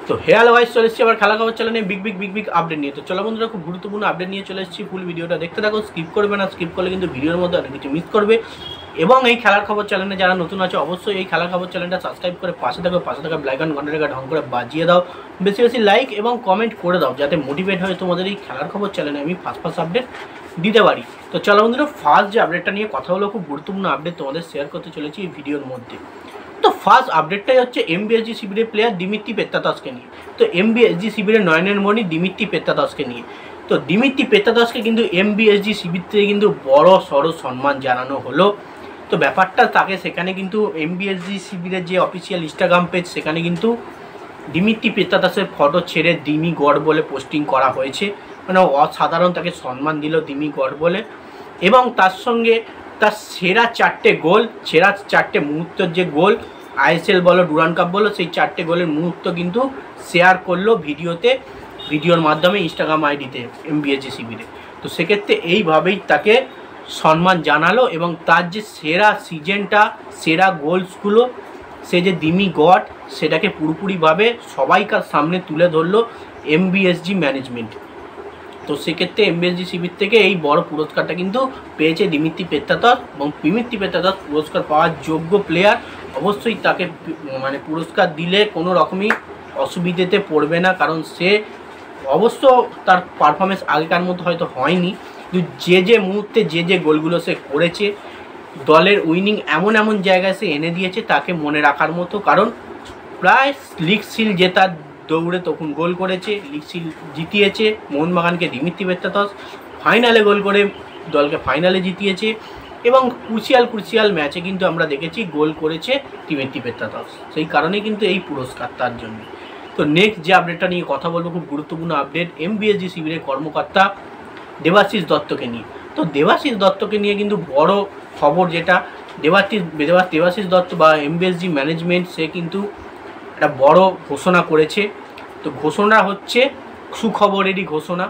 তো হেয়াল ওয়াইজ চলে এসেছি আবার খেলা খবর চ্যানেলে বিগ আপডেট নিয়ে। তো চলো বন্ধুরা, খুব গুরুত্বপূর্ণ আপডেট নিয়ে চলে এসেছি। ফুল ভিডিওটা দেখতে থাকো, স্কিপ করবে না। স্কিপ করলে কিন্তু ভিডিওর মধ্যে অনেক কিছু মিস করবে। এবং এই খেলার খবর চ্যানেলে যারা নতুন আছে অবশ্যই এই খেলার খবর চ্যানেলটা সাবস্ক্রাইব করে পাশে থাকা ব্ল্যাক অ্যান্ড ঘন্টাটাকে ঢং করে বাজিয়ে দাও। বেশি বেশি লাইক এবং কমেন্ট করে দাও, যাতে মোটিভেট হয়ে তোমাদের এই খেলার খবর চ্যানেলে আমি ফার্স্ট আপডেট দিতে পারি। তো চলো বন্ধুরা, ফার্স্ট যে আপডেটটা নিয়ে কথা হলো, খুব গুরুত্বপূর্ণ আপডেট তোমাদের শেয়ার করতে চলেছি এই ভিডিওর মধ্যে। তো ফার্স্ট আপডেটটাই হচ্ছে এমবিএসজি শিবিরের প্লেয়ার দিমিত্রি পেত্রাতসকে নিয়ে। তো এমবিএসজি শিবিরের নয়নের মণি দিমিত্রি পেত্রাতসকে নিয়ে। তো দিমিত্রি পেত্রাতসকে কিন্তু এমবিএসজি শিবির থেকে কিন্তু বড় সড়ো সম্মান জানানো হলো। তো ব্যাপারটা তাকে সেখানে কিন্তু এমবিএসজি শিবিরের যে অফিসিয়াল ইনস্টাগ্রাম পেজ, সেখানে কিন্তু দিমিত্রি পেত্রাতসের ফটো ছেড়ে দিমি গড় বলে পোস্টিং করা হয়েছে। মানে অসাধারণ তাকে সম্মান দিল দিমি গড় বলে। এবং তার সঙ্গে তার সেরা 4টে গোল, সেরা 4টে মুহূর্তের যে গোল, আইএসএল বলো ডুরান্ড কাপ বলো, সেই 4টে গোলের মুহূর্ত কিন্তু শেয়ার করলো ভিডিওর মাধ্যমে ইনস্টাগ্রাম আইডিতে এমবিএসজি শিবিরে। তো সেক্ষেত্রে এইভাবেই তাকে সম্মান জানালো। এবং তার যে সেরা সিজনটা, সেরা গোলসগুলো, সে যে দিমি গড, সেটাকে পুরোপুরিভাবে সবাইকার সামনে তুলে ধরলো এমবিএসজি ম্যানেজমেন্ট। তো সেক্ষেত্রে এমবিএসজি শিবির থেকে এই বড় পুরস্কারটা কিন্তু পেয়েছে দিমিত্রি পেত্রাতস। এবং দিমিত্রি পেত্রাতস পুরস্কার পাওয়ার যোগ্য প্লেয়ার। অবশ্যই তাকে মানে পুরস্কার দিলে কোনো রকমই অসুবিধেতে পড়বে না, কারণ সে অবশ্য তার পারফরমেন্স আগেকার মতো হয়তো হয়নি, কিন্তু যে মুহূর্তে যে গোলগুলো সে করেছে, দলের উইনিং এমন জায়গায় সে এনে দিয়েছে তাকে মনে রাখার মতো। কারণ প্রায় লিগ শিল জেতার দৌড়ে তখন গোল করেছে, লিগ শিল জিতিয়েছে মোহনবাগানকে দিমিত্রি পেত্রাতস, ফাইনালে গোল করে দলকে ফাইনালে জিতিয়েছে। এবং ক্রুশিয়াল ম্যাচে কিন্তু আমরা দেখেছি গোল করেছে দিমিত্রি পেত্রাতস। সেই কারণেই কিন্তু এই পুরস্কার তার জন্য। তো নেক্সট যে আপডেটটা নিয়ে কথা বলবো, খুব গুরুত্বপূর্ণ আপডেট এমবিএসজি শিবিরের কর্মকর্তা দেবাশিস দত্তকে নিয়ে। তো দেবাশিস দত্তকে নিয়ে কিন্তু বড় খবর, যেটা দেবাশিস দত্ত বা এমবিএসজি ম্যানেজমেন্ট, সে কিন্তু একটা বড় ঘোষণা করেছে। তো ঘোষণা হচ্ছে সুখবরেরই ঘোষণা।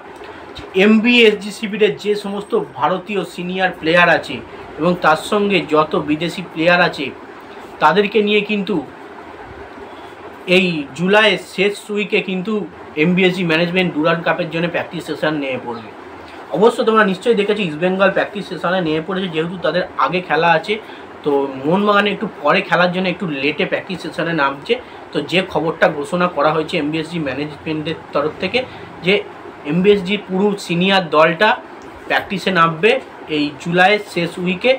এমবিএসজি শিবিরের যে সমস্ত ভারতীয় সিনিয়র প্লেয়ার আছে এবং তার সঙ্গে যত বিদেশি প্লেয়ার আছে, তাদেরকে নিয়ে কিন্তু এই জুলাইয়ের শেষ উইকে কিন্তু এমবিএসজি ম্যানেজমেন্ট ডুরান্ড কাপের জন্য প্র্যাকটিস সেশন নিয়ে পড়বে। অবশ্য তোমরা নিশ্চয়ই দেখেছো ইস্টবেঙ্গল প্র্যাকটিস সেশনে নিয়ে পড়েছে, যেহেতু তাদের আগে খেলা আছে। তো মোহনবাগানে একটু পরে খেলার জন্য একটু লেটে প্র্যাকটিস সেশনে নামছে। তো যে খবরটা ঘোষণা করা হয়েছে এমবিএসজি ম্যানেজমেন্টের তরফ থেকে, যে এমবিএসজি পুরো সিনিয়র দলটা প্র্যাকটিসে নামবে এই জুলাইয়ের শেষ উইকে।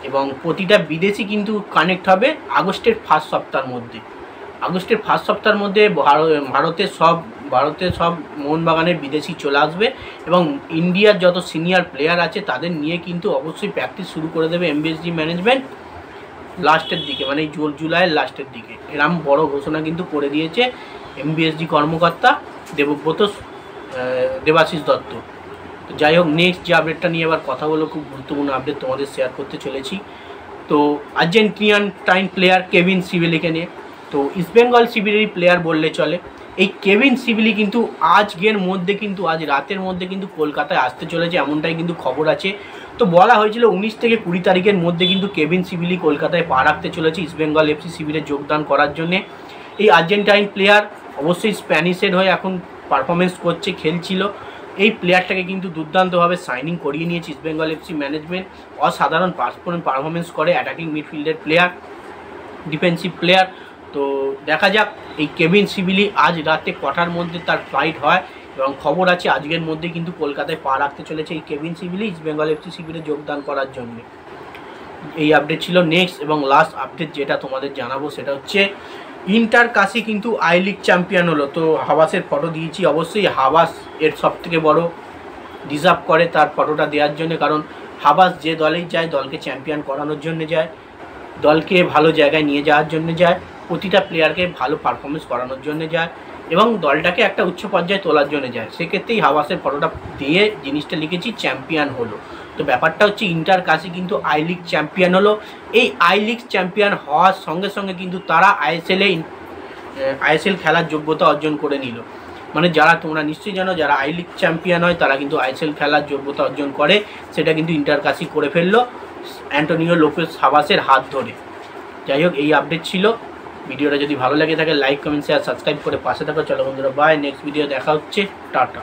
এবং প্রতিটা বিদেশি কিন্তু কানেক্ট হবে আগস্টের ফার্স্ট সপ্তাহের মধ্যে ভারতের সব মোহনবাগানের বিদেশি চলে আসবে। এবং ইন্ডিয়ার যত সিনিয়র প্লেয়ার আছে তাদের নিয়ে কিন্তু অবশ্যই প্র্যাকটিস শুরু করে দেবে এমবিএসজি ম্যানেজমেন্ট লাস্টের দিকে, মানে জুলাইয়ের লাস্টের দিকে। এরকম বড় ঘোষণা কিন্তু করে দিয়েছে এমবিএসজি কর্মকর্তা দেবাশিস দত্ত। তো যাই হোক, নেক্সট যে আপডেটটা নিয়ে এবার কথা বলো, খুব গুরুত্বপূর্ণ আপডেট তোমাদের শেয়ার করতে চলেছি। তো আর্জেন্টিনান প্লেয়ার কেভিন সিভিলিকে নিয়ে। তো ইস্টবেঙ্গল শিবিরেরই প্লেয়ার বললে চলে। এই কেভিন সিভিলি কিন্তু আজ রাতের মধ্যে কিন্তু কলকাতায় আসতে চলেছে, এমনটাই কিন্তু খবর আছে। তো বলা হয়েছিল 19 থেকে 20 তারিখের মধ্যে কিন্তু কেভিন সিভিলি কলকাতায় পা রাখতে চলেছে ইস্টবেঙ্গল এফসি শিবিরে যোগদান করার জন্যে। এই আর্জেন্টাইন প্লেয়ার অবশ্যই স্প্যানিশের হয়ে এখন পারফরমেন্স করছে, খেলছিল। এই প্লেয়ারটাকে কিন্তু দুর্দান্তভাবে সাইনিং করিয়ে নিয়েছে ইস্টবেঙ্গল এফসি ম্যানেজমেন্ট। অসাধারণ পারফরমেন্স করে, অ্যাটাকিং মিডফিল্ডের প্লেয়ার, ডিফেন্সিভ প্লেয়ার। তো দেখা যাক এই কেভিন সিভিলি আজ রাতে কটার মধ্যে তার ফ্লাইট হয়। এবং খবর আছে আজকের মধ্যে কিন্তু কলকাতায় পা রাখতে চলেছে এই কেভিন সিভিলি ইস্টবেঙ্গল এফসি শিবিরে যোগদান করার জন্য। এই আপডেট ছিল। নেক্সট এবং লাস্ট আপডেট যেটা তোমাদের জানাবো, সেটা হচ্ছে ইন্টার কাশি কিন্তু আই লিগ চ্যাম্পিয়ন হলো। তো হাবাসের ফটো দিয়েছি, অবশ্যই হাবাস এর সবথেকে বড় ডিজার্ভ করে তার ফটোটা দেওয়ার জন্য। কারণ হাবাস যে দলেই যায় দলকে চ্যাম্পিয়ন করানোর জন্য যায়, দলকে ভালো জায়গায় নিয়ে যাওয়ার জন্য যায়, প্রতিটা প্লেয়ারকে ভালো পারফরমেন্স করানোর জন্য যায় এবং দলটাকে একটা উচ্চ পর্যায়ে তোলার জন্য যায়। সেক্ষেত্রেই হাবাসের ফটোটা দিয়ে জিনিসটা লিখেছি চ্যাম্পিয়ন হলো। তো ব্যাপারটা হচ্ছে ইন্টার কাশি কিন্তু আই লিগ চ্যাম্পিয়ন হলো। এই আই লিগ চ্যাম্পিয়ন হওয়ার সঙ্গে সঙ্গে কিন্তু তারা আইএসএল খেলার যোগ্যতা অর্জন করে নিল। মানে যারা তোমরা নিশ্চয়ই জানো, যারা আই লিগ চ্যাম্পিয়ন হয় তারা কিন্তু আইএসএল খেলার যোগ্যতা অর্জন করে। সেটা কিন্তু ইন্টার কাশি করে ফেললো অ্যান্টোনিও লোপেস হাবাসের হাত ধরে। যাই হোক, এই আপডেট ছিল। ভিডিওটা যদি ভালো লাগে থাকে লাইক কমেন্ট শেয়ার সাবস্ক্রাইব করে পাশে থাকো। চলো বন্ধুরা বাই, নেক্সট ভিডিও দেখা হচ্ছে, টাটা।